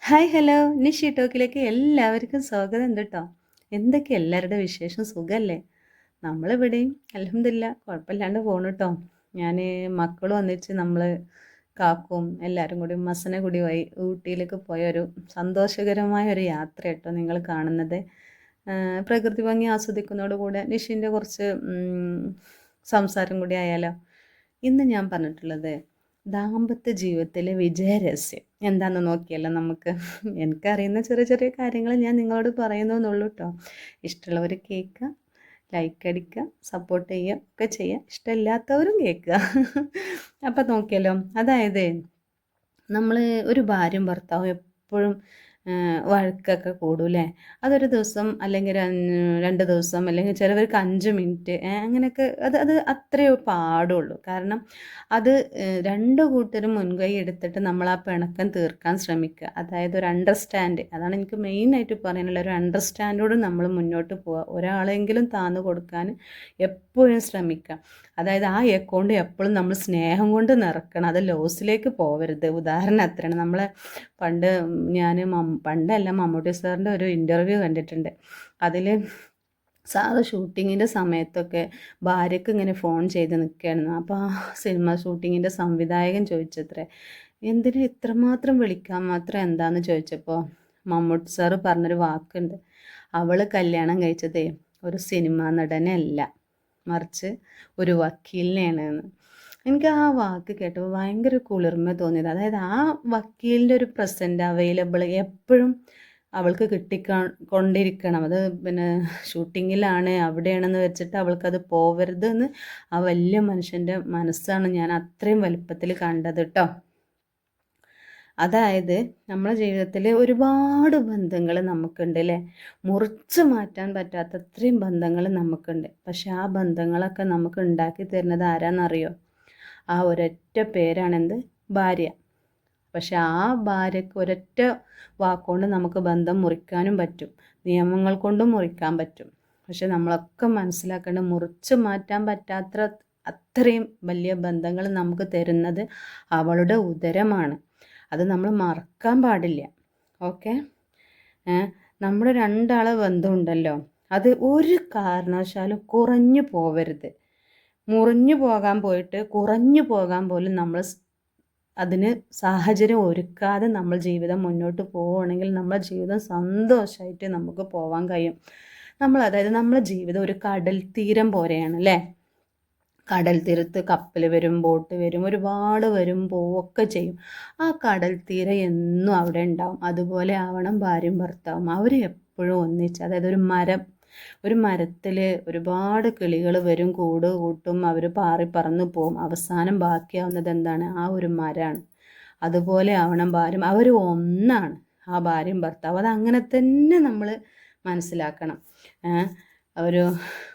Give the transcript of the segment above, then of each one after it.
Hi hello Nishi ടോക്കിലേക്ക് എല്ലാവർക്കും സ്വാഗതം ഉണ്ട് കേട്ടോ. എന്തൊക്കെ എല്ലാവരുടെ വിശേഷം, സുഖമല്ലേ? നമ്മളിവിടെയും അൽഹംദുലില്ലാ കുഴപ്പമില്ലാണ്ട് പോണു കേട്ടോ. ഞാൻ മക്കളും ഒന്നിച്ച് നമ്മൾ കാക്കും എല്ലാവരും കൂടി മസനഗുഡി വഴി ഊട്ടിയിലേക്ക് പോയ ഒരു സന്തോഷകരമായ ഒരു യാത്ര കേട്ടോ നിങ്ങൾ കാണുന്നത്. പ്രകൃതി ഭംഗി ആസ്വദിക്കുന്നതോടുകൂടെ നിഷിൻ്റെ കുറച്ച് സംസാരം കൂടി ആയാലോ. ഇന്ന് ഞാൻ പറഞ്ഞിട്ടുള്ളത് ദാമ്പത്യ ജീവിതത്തിലെ വിജയരഹസ്യം എന്താണെന്ന് നോക്കിയല്ലോ നമുക്ക്. എനിക്കറിയുന്ന ചെറിയ ചെറിയ കാര്യങ്ങൾ ഞാൻ നിങ്ങളോട് പറയുന്നതെന്നുള്ളൂ കേട്ടോ. ഇഷ്ടമുള്ളവർ കേൾക്കുക, ലൈക്ക് അടിക്കുക, സപ്പോർട്ട് ചെയ്യുക ഒക്കെ ചെയ്യുക. ഇഷ്ടമില്ലാത്തവരും കേൾക്കുക. അപ്പം നോക്കിയല്ലോ, അതായത് നമ്മൾ ഒരു ഭാര്യയും ഭർത്താവും എപ്പോഴും വഴക്കൊക്കെ കൂടൂലേ. അതൊരു ദിവസം അല്ലെങ്കിൽ 2 ദിവസം അല്ലെങ്കിൽ ചിലവർക്ക് 5 മിനിറ്റ് അങ്ങനെയൊക്കെ അത് അത്രയേ പാടുള്ളൂ. കാരണം അത് 2 കൂട്ടരും മുൻകൈ എടുത്തിട്ട് നമ്മൾ ആ പിണക്കം തീർക്കാൻ ശ്രമിക്കുക. അതായത് ഒരു അണ്ടർസ്റ്റാൻഡ്, അതാണ് എനിക്ക് മെയിനായിട്ട് പറയാനുള്ള. ഒരു അണ്ടർസ്റ്റാൻഡോട് നമ്മൾ മുന്നോട്ട് പോവുക. ഒരാളെങ്കിലും താന്നു കൊടുക്കാൻ എപ്പോഴും ശ്രമിക്കുക. അതായത് ആ അക്കൗണ്ട് എപ്പോഴും നമ്മൾ സ്നേഹം കൊണ്ട് നിറക്കണം, അത് ലോസിലേക്ക് പോകരുത്. ഉദാഹരണം അത്രയാണ്. നമ്മളെ പണ്ടല്ല, മമ്മൂട്ടി സാറിൻ്റെ ഒരു ഇൻ്റർവ്യൂ കണ്ടിട്ടുണ്ട്. അതിൽ സാറ് ഷൂട്ടിങ്ങിൻ്റെ സമയത്തൊക്കെ ഭാര്യയ്ക്ക് ഇങ്ങനെ ഫോൺ ചെയ്ത് നിൽക്കുകയായിരുന്നു. അപ്പോൾ ആ സിനിമ ഷൂട്ടിങ്ങിൻ്റെ സംവിധായകൻ ചോദിച്ചത്രേ, എന്തിനാ ഇത്രമാത്രം വിളിക്കാൻ മാത്രം എന്താണെന്ന് ചോദിച്ചപ്പോൾ മമ്മൂട്ടി സാറ് പറഞ്ഞൊരു വാക്കുണ്ട്, അവൾ കല്യാണം കഴിച്ചതേ ഒരു സിനിമാ നടനെ അല്ല, മറിച്ച് ഒരു വക്കീലിനെയാണ് എന്ന്. എനിക്ക് ആ വാക്ക് കേട്ടപ്പോൾ ഭയങ്കര കുളിർമ തോന്നിയത്. അതായത് ആ വക്കീലിൻ്റെ ഒരു പ്രസൻറ്റ് അവൈലബിൾ എപ്പോഴും അവൾക്ക് കൊണ്ടിരിക്കണം. അത് പിന്നെ ഷൂട്ടിങ്ങിലാണ് അവിടെയാണെന്ന് വെച്ചിട്ട് അവൾക്കത് പോവരുത് എന്ന് ആ വലിയ മനുഷ്യൻ്റെ മനസ്സാണ് ഞാൻ അത്രയും വലുപ്പത്തിൽ കണ്ടത് കേട്ടോ. അതായത് നമ്മുടെ ജീവിതത്തിൽ ഒരുപാട് ബന്ധങ്ങൾ നമുക്കുണ്ട് അല്ലേ. മുറിച്ച് മാറ്റാൻ പറ്റാത്ത അത്രയും ബന്ധങ്ങൾ നമുക്കുണ്ട്. പക്ഷെ ആ ബന്ധങ്ങളൊക്കെ നമുക്ക് ഉണ്ടാക്കി തരുന്നത് ആരാന്നറിയോ? ആ ഒരൊറ്റ പേരാണെന്ത്? ഭാര്യ. പക്ഷെ ആ ഭാര്യയ്ക്ക് ഒരൊറ്റ വാക്കുകൊണ്ട് നമുക്ക് ബന്ധം മുറിക്കാനും പറ്റും, നിയമങ്ങൾ കൊണ്ടും മുറിക്കാൻ പറ്റും. പക്ഷെ നമ്മളൊക്കെ മനസ്സിലാക്കേണ്ട, മുറിച്ച് മാറ്റാൻ പറ്റാത്ത അത്രയും വലിയ ബന്ധങ്ങൾ നമുക്ക് തരുന്നത് അവളുടെ ഉദരമാണ്. അത് നമ്മൾ മറക്കാൻ പാടില്ല. ഓക്കെ, നമ്മുടെ 2 ആളെ ബന്ധമുണ്ടല്ലോ, അത് ഒരു കാരണവശാലും കുറഞ്ഞു പോവരുത്. മുറിഞ്ഞു പോകാൻ പോയിട്ട് കുറഞ്ഞു പോകാൻ പോലും നമ്മൾ അതിന് സാഹചര്യം ഒരുക്കാതെ നമ്മൾ ജീവിതം മുന്നോട്ട് പോവുകയാണെങ്കിൽ നമ്മുടെ ജീവിതം സന്തോഷമായിട്ട് നമുക്ക് പോകാൻ കഴിയും. അതായത് നമ്മളെ ജീവിതം ഒരു കടൽ തീരം പോലെയാണ് അല്ലേ. കടൽ തീരത്ത് കപ്പൽ വരും, ബോട്ട് വരും, ഒരുപാട് വരും പോവുകയൊക്കെ ചെയ്യും. ആ കടൽ തീരം എന്നും അവിടെ ഉണ്ടാവും. അതുപോലെ ആവണം ഭാര്യയും ഭർത്താവും. അവർ എപ്പോഴും ഒന്നിച്ച്, അതായത് ഒരു മരത്തിൽ ഒരുപാട് കിളികൾ വരും, കൂട് കൂട്ടും, അവർ പാറി പറന്ന് പോവും. അവസാനം ബാക്കിയാവുന്നത് എന്താണ്? ആ ഒരു മരമാണ്. അതുപോലെ ആവണം ഭാര്യ, അവർ ഒന്നാണ് ആ ഭാര്യയും ഭർത്താവും. അതങ്ങനെ തന്നെ നമ്മൾ മനസ്സിലാക്കണം. ഒരു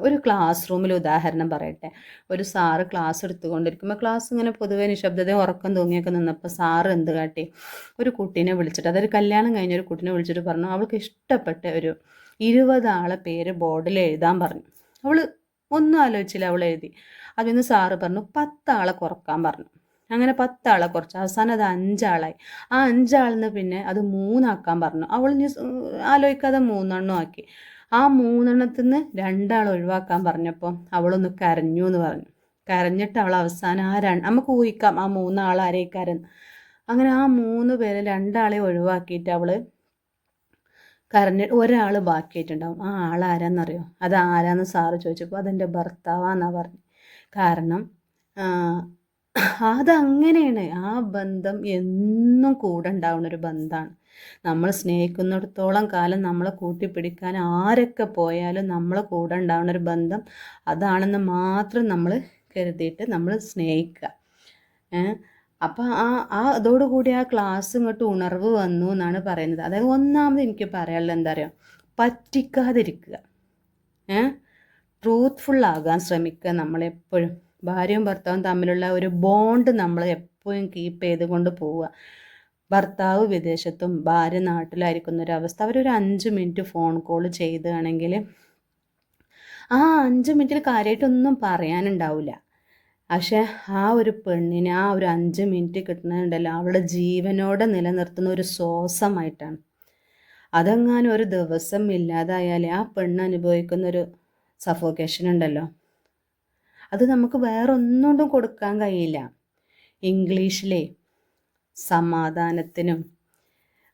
ഒരു ക്ലാസ് റൂമിൽ ഉദാഹരണം പറയട്ടെ. ഒരു സാറ് ക്ലാസ് എടുത്തുകൊണ്ടിരിക്കുമ്പോൾ ക്ലാസ് ഇങ്ങനെ പൊതുവെ നിശബ്ദതയും ഉറക്കം തൂങ്ങിയൊക്കെ നിന്നപ്പോൾ സാറ് എന്ത് കാട്ടി? ഒരു കുട്ടീനെ വിളിച്ചിട്ട്, അതൊരു കല്യാണം കഴിഞ്ഞ ഒരു കുട്ടീനെ വിളിച്ചിട്ട് പറഞ്ഞു, അവൾക്ക് ഇഷ്ടപ്പെട്ട ഒരു 20 ആളെ പേര് ബോർഡിൽ എഴുതാൻ പറഞ്ഞു. അവൾ ഒന്നും ആലോചിച്ചില്ല, അവൾ എഴുതി. അതിൽ നിന്ന് സാറ് പറഞ്ഞു 10 ആളെ കുറക്കാൻ പറഞ്ഞു. അങ്ങനെ 10 ആളെ കുറച്ച് അവസാനം അത് 5 ആളായി. ആ 5 ആളിൽ നിന്ന് പിന്നെ അത് 3 ആക്കാൻ പറഞ്ഞു. അവൾ ആലോചിക്കാതെ 3 എണ്ണം ആക്കി. ആ 3 എണ്ണത്തിൽ നിന്ന് 2 ആൾ ഒഴിവാക്കാൻ പറഞ്ഞപ്പോൾ അവളൊന്ന് കരഞ്ഞു എന്ന് പറഞ്ഞു. കരഞ്ഞിട്ട് അവൾ അവസാനം നമുക്ക് ഊഹിക്കാം ആ 3 ആൾ ആരേക്കാരെന്ന്. അങ്ങനെ ആ 3 പേരെ 2 ആളെ ഒഴിവാക്കിയിട്ട് അവൾ കരഞ്ഞിട്ട് ഒരാൾ ബാക്കിയായിട്ടുണ്ടാവും. ആ ആൾ ആരാന്നറിയോ? അത് ആരാന്ന് സാറ് ചോദിച്ചപ്പോൾ അതെൻ്റെ ഭർത്താവാന്നാണ് പറഞ്ഞു. കാരണം അതങ്ങനെയാണ്. ആ ബന്ധം എന്നും കൂടെ ഉണ്ടാവുന്നൊരു ബന്ധമാണ്. നമ്മൾ സ്നേഹിക്കുന്നിടത്തോളം കാലം നമ്മളെ കൂട്ടിപ്പിടിക്കാൻ ആരൊക്കെ പോയാലും നമ്മളെ കൂടെ ഉണ്ടാവുന്നൊരു ബന്ധം അതാണെന്ന് മാത്രം നമ്മൾ കരുതിയിട്ട് നമ്മൾ സ്നേഹിക്കുക. അപ്പം അതോടുകൂടി ആ ക്ലാസ് ഇങ്ങോട്ട് ഉണർവ് വന്നു എന്നാണ് പറയുന്നത്. അതായത് ഒന്നാമത് എനിക്ക് പറയാനുള്ളത് എന്താ പറയുക, പറ്റിക്കാതിരിക്കുക. ട്രൂത്ത്ഫുള്ളാകാൻ ശ്രമിക്കുക. നമ്മളെപ്പോഴും ഭാര്യയും ഭർത്താവും തമ്മിലുള്ള ഒരു ബോണ്ട് നമ്മൾ എപ്പോഴും കീപ്പ് ചെയ്തുകൊണ്ട് പോവുക. ഭർത്താവ് വിദേശത്തും ഭാര്യ നാട്ടിലായിരിക്കുന്ന ഒരവസ്ഥ, അവരൊരു 5 മിനിറ്റ് ഫോൺ കോൾ ചെയ്തുകയാണെങ്കിൽ ആ 5 മിനിറ്റിൽ കാര്യമായിട്ടൊന്നും പറയാനുണ്ടാവില്ല. പക്ഷേ ആ ഒരു പെണ്ണിനെ ആ ഒരു 5 മിനിറ്റ് കിട്ടുന്നുണ്ടല്ലോ അവളുടെ ജീവനോടെ നിലനിർത്തുന്ന ഒരു ശ്വാസമായിട്ടാണ്. അതെങ്ങാനും ഒരു ദിവസം ഇല്ലാതായാൽ ആ പെണ്ണ് അനുഭവിക്കുന്നൊരു സഫോക്കേഷൻ ഉണ്ടല്ലോ, അത് നമുക്ക് വേറെ ഒന്നുകൊണ്ടും കൊടുക്കാൻ കഴിയില്ല. ഇംഗ്ലീഷിലെ സമാധാനത്തിനും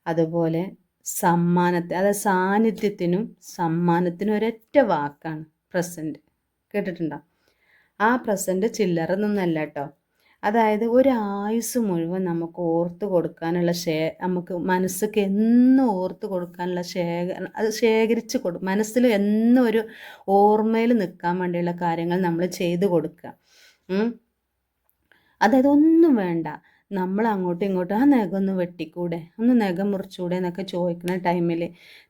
അതുപോലെ അതായത് സാന്നിധ്യത്തിനും സമ്മാനത്തിനും ഒരൊറ്റ വാക്കാണ് പ്രസൻറ്റ്. കേട്ടിട്ടുണ്ടോ? ആ പ്രസൻറ്റ് ചില്ലറന്നൊന്നല്ല കേട്ടോ. അതായത് ഒരു ആയുസ് മുഴുവൻ നമുക്ക് ഓർത്ത് കൊടുക്കാനുള്ള നമുക്ക് മനസ്സിക്ക് എന്നും ഓർത്ത് കൊടുക്കാനുള്ള അത് ശേഖരിച്ച് മനസ്സിൽ എന്നും ഒരു ഓർമ്മയിൽ നിൽക്കാൻ വേണ്ടിയുള്ള കാര്യങ്ങൾ നമ്മൾ ചെയ്തു കൊടുക്കുക. അതായത് ഒന്നും വേണ്ട, നമ്മൾ അങ്ങോട്ടും ഇങ്ങോട്ടും ആ നഖം ഒന്ന് വെട്ടിക്കൂടെ, ഒന്ന് നഖം മുറിച്ചൂടെ എന്നൊക്കെ ചോദിക്കുന്ന ടൈമിൽ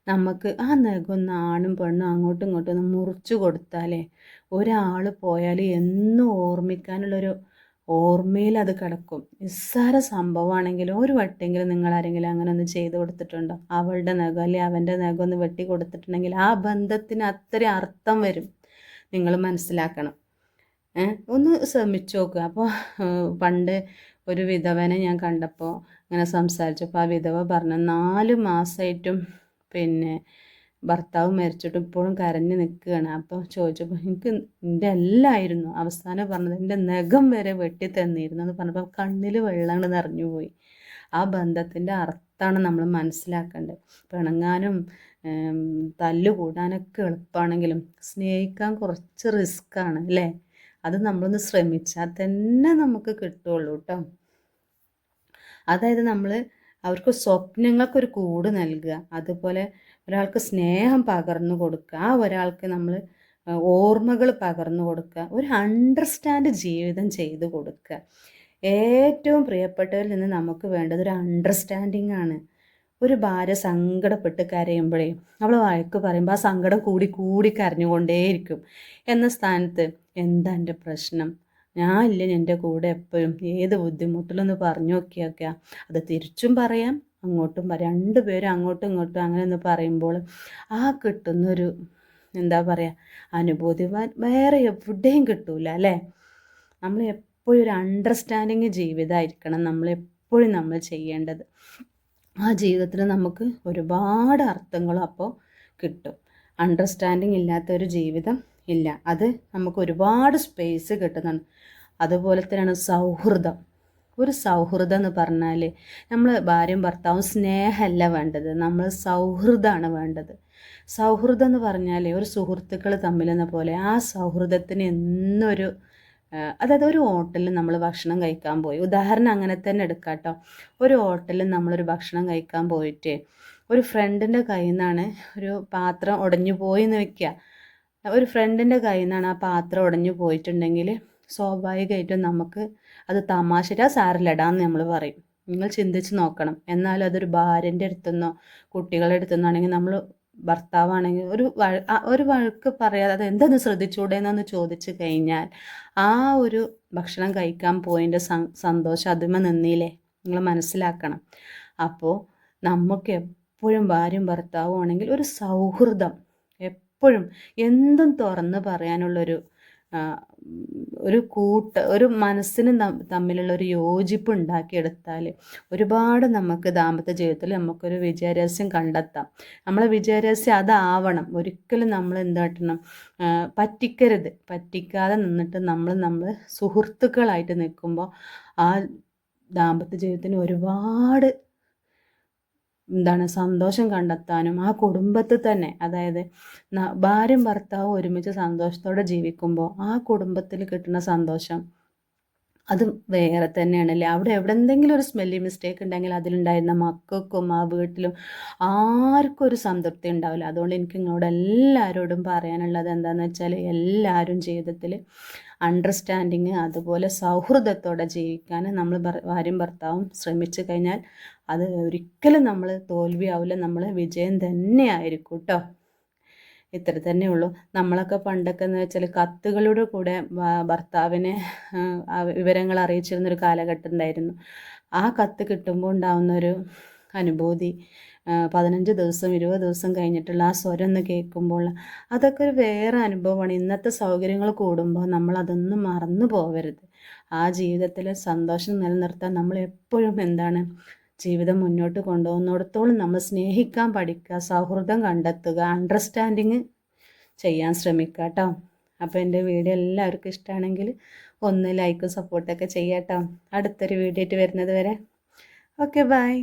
നമുക്ക് ആ നഖം ഒന്ന് ആണും പെണ്ണും അങ്ങോട്ടും ഇങ്ങോട്ടും ഒന്ന് മുറിച്ചു കൊടുത്താലേ ഒരാൾ പോയാൽ എന്നും ഓർമ്മിക്കാനുള്ളൊരു ഓർമ്മയിൽ അത് കിടക്കും. നിസ്സാര സംഭവമാണെങ്കിലും ഒരു വട്ടെങ്കിലും നിങ്ങൾ ആരെങ്കിലും അങ്ങനെ ഒന്ന് ചെയ്ത് കൊടുത്തിട്ടുണ്ടോ? അവളുടെ നഖം അല്ലെങ്കിൽ അവൻ്റെ നഖം ഒന്ന് വെട്ടി കൊടുത്തിട്ടുണ്ടെങ്കിൽ ആ ബന്ധത്തിന് അത്രയും അർത്ഥം വരും. നിങ്ങൾ മനസ്സിലാക്കണം. ഒന്ന് ശ്രമിച്ചു നോക്കുക. അപ്പോൾ പണ്ട് ഒരു വിധവനെ ഞാൻ കണ്ടപ്പോൾ ഇങ്ങനെ സംസാരിച്ചപ്പോൾ ആ വിധവ പറഞ്ഞു 4 മാസമായിട്ടും പിന്നെ ഭർത്താവ് മരിച്ചിട്ടും ഇപ്പോഴും കരഞ്ഞ് നിൽക്കുകയാണ്. അപ്പോൾ ചോദിച്ചപ്പോൾ എനിക്ക് എൻ്റെ എല്ലായിരുന്നു അവസാനം പറഞ്ഞത് എൻ്റെ നഖം വരെ വെട്ടി തന്നിരുന്നു എന്ന് പറഞ്ഞപ്പോൾ കണ്ണിൽ വെള്ളം നിറഞ്ഞു പോയി. ആ ബന്ധത്തിൻ്റെ അർത്ഥമാണ് നമ്മൾ മനസ്സിലാക്കേണ്ടത്. പിണങ്ങാനും തല്ലുകൂടാനൊക്കെ എളുപ്പമാണെങ്കിലും സ്നേഹിക്കാൻ കുറച്ച് റിസ്ക്കാണ് അല്ലേ? അത് നമ്മളൊന്ന് ശ്രമിച്ചാൽ തന്നെ നമുക്ക് കിട്ടുള്ളൂ കേട്ടോ. അതായത് നമ്മൾ അവർക്ക് സ്വപ്നങ്ങൾക്കൊരു കൂട് നൽകുക, അതുപോലെ ഒരാൾക്ക് സ്നേഹം പകർന്നു കൊടുക്കുക, ആ ഒരാൾക്ക് നമ്മൾ ഓർമ്മകൾ പകർന്നു കൊടുക്കുക, ഒരു അണ്ടർസ്റ്റാൻഡ് ജീവിതം ചെയ്ത് കൊടുക്കുക. ഏറ്റവും പ്രിയപ്പെട്ടവരിൽ നിന്ന് നമുക്ക് വേണ്ടത് ഒരു അണ്ടർസ്റ്റാൻഡിങ് ആണ്. ഒരു ഭാര്യ സങ്കടപ്പെട്ട് കരയുമ്പോഴേ അവൾ വഴക്ക് പറയുമ്പോൾ ആ സങ്കടം കൂടി കൂടി കരഞ്ഞുകൊണ്ടേയിരിക്കും. എന്ന സ്ഥാനത്ത് എന്താ എൻ്റെ പ്രശ്നം, ഞാൻ ഇല്ല എൻ്റെ കൂടെ എപ്പോഴും, ഏത് ബുദ്ധിമുട്ടിലൊന്ന് പറഞ്ഞു നോക്കിയൊക്കെ അത് തിരിച്ചും പറയാം അങ്ങോട്ടും പറയാം. രണ്ടുപേരും അങ്ങോട്ടും ഇങ്ങോട്ടും അങ്ങനെ ഒന്ന് പറയുമ്പോൾ ആ കിട്ടുന്നൊരു എന്താ പറയുക അനുഭൂതി വേറെ എവിടെയും കിട്ടൂല അല്ലേ? നമ്മൾ എപ്പോഴും ഒരു അണ്ടർസ്റ്റാൻഡിങ് ജീവിതമായിരിക്കണം നമ്മൾ ചെയ്യേണ്ടത്. ആ ജീവിതത്തിൽ നമുക്ക് ഒരുപാട് അർത്ഥങ്ങളും അപ്പോൾ കിട്ടും. അണ്ടർസ്റ്റാൻഡിങ് ഇല്ലാത്തൊരു ജീവിതം ഇല്ല. അത് നമുക്ക് ഒരുപാട് സ്പേസ് കിട്ടുന്നുണ്ട്. അതുപോലെ തന്നെയാണ് സൗഹൃദം. ഒരു സൗഹൃദം എന്ന് പറഞ്ഞാൽ നമ്മൾ ഭാര്യയും ഭർത്താവും സ്നേഹമല്ല വേണ്ടത്, നമ്മൾ സൗഹൃദമാണ് വേണ്ടത്. സൗഹൃദം എന്ന് പറഞ്ഞാൽ ഒരു സുഹൃത്തുക്കൾ തമ്മിലെന്ന പോലെ ആ സൗഹൃദത്തിന് എന്നൊരു അതായത് ഒരു ഹോട്ടലിൽ നമ്മൾ ഭക്ഷണം കഴിക്കാൻ പോയി, ഉദാഹരണം അങ്ങനെ തന്നെ എടുക്കാം കേട്ടോ. ഒരു ഹോട്ടലിൽ നമ്മളൊരു ഭക്ഷണം കഴിക്കാൻ പോയിട്ട് ഒരു ഫ്രണ്ടിൻ്റെ കയ്യിൽ നിന്നാണ് ഒരു പാത്രം ഉടഞ്ഞു പോയി എന്ന് വെക്കുക. ഒരു ഫ്രണ്ടിൻ്റെ കയ്യിൽ നിന്നാണ് ആ പാത്രം ഉടഞ്ഞു പോയിട്ടുണ്ടെങ്കിൽ സ്വാഭാവികമായിട്ടും നമുക്ക് അത് തമാശരാ സാരിലിടാന്ന് നമ്മൾ പറയും. നിങ്ങൾ ചിന്തിച്ച് നോക്കണം. എന്നാലും അതൊരു ഭാര്യൻ്റെ അടുത്തുനിന്നോ കുട്ടികളുടെ അടുത്തുനിന്നാണെങ്കിൽ നമ്മൾ ഭർത്താവാണെങ്കിൽ ഒരു വഴക്ക് പറയാതെ അത് എന്തൊന്ന് ശ്രദ്ധിച്ചൂടേന്നൊന്ന് ചോദിച്ചു കഴിഞ്ഞാൽ ആ ഒരു ഭക്ഷണം കഴിക്കാൻ പോയതിൻ്റെ സന്തോഷം അതിമ നിന്നില്ലേ? നിങ്ങൾ മനസ്സിലാക്കണം. അപ്പോൾ നമുക്ക് എപ്പോഴും ഭാര്യയും ഭർത്താവും ആണെങ്കിൽ ഒരു സൗഹൃദം എപ്പോഴും എന്തും തുറന്ന് പറയാനുള്ളൊരു ഒരു മനസ്സിന് തമ്മിലുള്ള ഒരു യോജിപ്പ് ഉണ്ടാക്കിയെടുത്താൽ ഒരുപാട് നമുക്ക് ദാമ്പത്യ ജീവിതത്തിൽ നമുക്കൊരു വിജയരഹസ്യം കണ്ടെത്താം. നമ്മളെ വിജയരഹസ്യം അതാവണം. ഒരിക്കലും നമ്മൾ എന്താട്ടണം, പറ്റിക്കാതെ നിന്നിട്ട് നമ്മൾ സുഹൃത്തുക്കളായിട്ട് നിൽക്കുമ്പോൾ ആ ദാമ്പത്യ ജീവിതത്തിന് ഒരുപാട് സന്തോഷം കണ്ടെത്താനും ആ കുടുംബത്തിൽ തന്നെ, അതായത് ഭാര്യയും ഭർത്താവും ഒരുമിച്ച് സന്തോഷത്തോടെ ജീവിക്കുമ്പോൾ ആ കുടുംബത്തിൽ കിട്ടുന്ന സന്തോഷം അത് വേറെ തന്നെയാണല്ലേ. അവിടെ എന്തെങ്കിലും ഒരു സ്മെല്ലി മിസ്റ്റേക്ക് ഉണ്ടെങ്കിൽ അതിലുണ്ടായിരുന്ന മക്കൾക്കും ആ വീട്ടിലും ആർക്കും ഒരു സംതൃപ്തി ഉണ്ടാവില്ല. അതുകൊണ്ട് എനിക്ക് നിങ്ങളോട് എല്ലാവരോടും പറയാനുള്ളത് എന്താണെന്ന് വെച്ചാൽ എല്ലാവരും ജീവിതത്തിൽ അണ്ടർസ്റ്റാൻഡിങ് അതുപോലെ സൗഹൃദത്തോടെ ജീവിക്കാൻ നമ്മൾ ഭാര്യയും ഭർത്താവും ശ്രമിച്ചു കഴിഞ്ഞാൽ അത് ഒരിക്കലും നമ്മൾ തോൽവിയാവില്ല, നമ്മൾ വിജയം തന്നെയായിരിക്കും കേട്ടോ. ഇത്ര തന്നെ ഉള്ളൂ. നമ്മളൊക്കെ പണ്ടൊക്കെ എന്ന് വെച്ചാൽ കത്തുകളുടെ കൂടെ ഭർത്താവിനെ വിവരങ്ങൾ അറിയിച്ചിരുന്നൊരു കാലഘട്ടം ഉണ്ടായിരുന്നു. ആ കത്ത് കിട്ടുമ്പോൾ ഉണ്ടാവുന്നൊരു അനുഭൂതി 15 ദിവസം 20 ദിവസം കഴിഞ്ഞിട്ടുള്ള ആ സ്വരം ഒന്ന് കേൾക്കുമ്പോൾ അതൊക്കെ ഒരു വേറെ അനുഭവമാണ്. ഇന്നത്തെ സൗകര്യങ്ങൾ കൂടുമ്പോൾ നമ്മൾ അതൊന്നും മറന്നു പോകരുത്. ആ ജീവിതത്തിൽ സന്തോഷം നിലനിർത്താൻ നമ്മൾ എപ്പോഴും എന്താണ് ജീവിതം മുന്നോട്ട് കൊണ്ടുപോകുന്നിടത്തോളം നമ്മൾ സ്നേഹിക്കാൻ പഠിക്കുക, സൗഹൃദം കണ്ടെത്തുക, അണ്ടർസ്റ്റാൻഡിങ് ചെയ്യാൻ ശ്രമിക്കുക കേട്ടോ. അപ്പോൾ എൻ്റെ വീഡിയോ എല്ലാവർക്കും ഇഷ്ടമാണെങ്കിൽ ഒന്ന് ലൈക്കും സപ്പോർട്ടൊക്കെ ചെയ്യാം കേട്ടോ. അടുത്തൊരു വീഡിയോ ആയിട്ട് വരുന്നത് വരെ ഓക്കെ ബൈ.